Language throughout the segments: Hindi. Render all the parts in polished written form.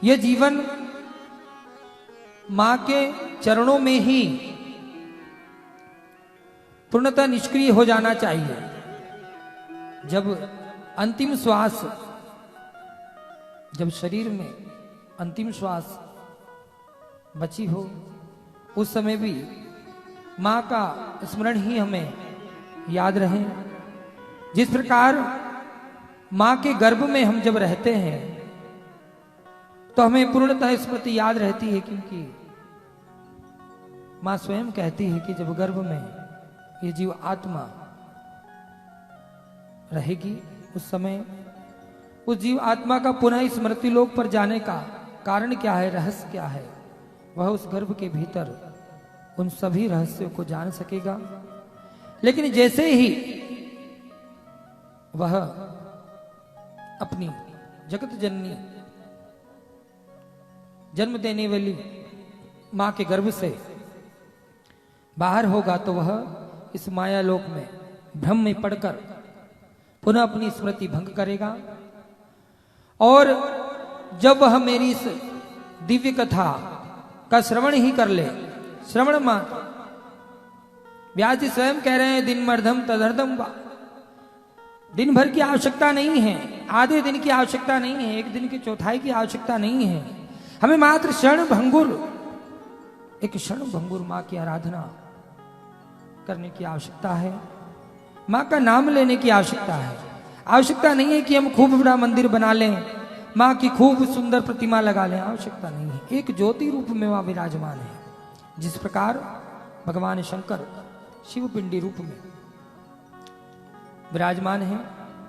यह जीवन मां के चरणों में ही पूर्णतः निष्क्रिय हो जाना चाहिए। जब अंतिम श्वास, जब शरीर में अंतिम श्वास बची हो, उस समय भी मां का स्मरण ही हमें याद रहे। जिस प्रकार मां के गर्भ में हम जब रहते हैं तो हमें पूर्णतः स्मृति याद रहती है, क्योंकि मां स्वयं कहती है कि जब गर्भ में ये जीव आत्मा रहेगी उस समय उस जीव आत्मा का पुनः स्मृति लोक पर जाने का कारण क्या है, रहस्य क्या है, वह उस गर्भ के भीतर उन सभी रहस्यों को जान सकेगा। लेकिन जैसे ही वह अपनी जगत जननी जन्म देने वाली मां के गर्भ से बाहर होगा तो वह इस माया लोक में भ्रम में पड़कर पुनः अपनी स्मृति भंग करेगा। और जब वह मेरी इस दिव्य कथा का श्रवण ही कर ले, श्रवण मात्र, व्यास जी स्वयं कह रहे हैं दिन मर्धम तदर्धम वा, दिन भर की आवश्यकता नहीं है, आधे दिन की आवश्यकता नहीं है, एक दिन की चौथाई की आवश्यकता नहीं है, हमें मात्र क्षण भंगुर, एक क्षण भंगुर मां की आराधना करने की आवश्यकता है, मां का नाम लेने की आवश्यकता है। आवश्यकता नहीं है कि हम खूब बड़ा मंदिर बना लें, मां की खूब सुंदर प्रतिमा लगा लें, आवश्यकता नहीं है। एक ज्योति रूप में वह विराजमान है। जिस प्रकार भगवान शंकर शिव पिंडी रूप में विराजमान है,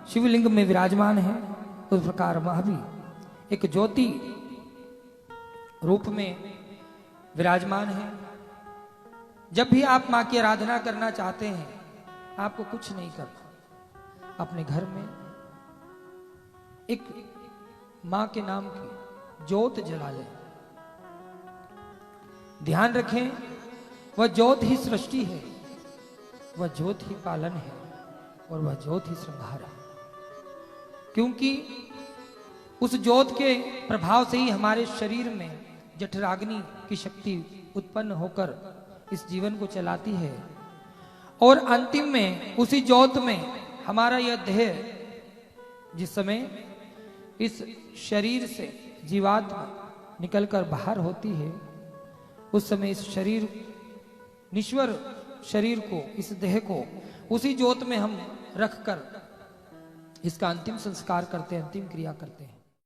शिवलिंग में विराजमान है, उस प्रकार वह भी एक ज्योति रूप में विराजमान है। जब भी आप मां की आराधना करना चाहते हैं, आपको कुछ नहीं करना, अपने घर में एक मां के नाम की ज्योत जला लें। ध्यान रखें, वह ज्योत ही सृष्टि है, वह ज्योत ही पालन है, और वह ज्योत ही श्रृंगार है। क्योंकि उस ज्योत के प्रभाव से ही हमारे शरीर में जठराग्नि की शक्ति उत्पन्न होकर इस जीवन को चलाती है, और अंतिम में उसी ज्योत में हमारा यह देह जिस समय इस शरीर से जीवात्मा निकलकर बाहर होती है, उस समय इस शरीर, निश्वर शरीर को, इस देह को उसी ज्योत में हम रखकर इसका अंतिम संस्कार करते हैं, अंतिम क्रिया करते हैं।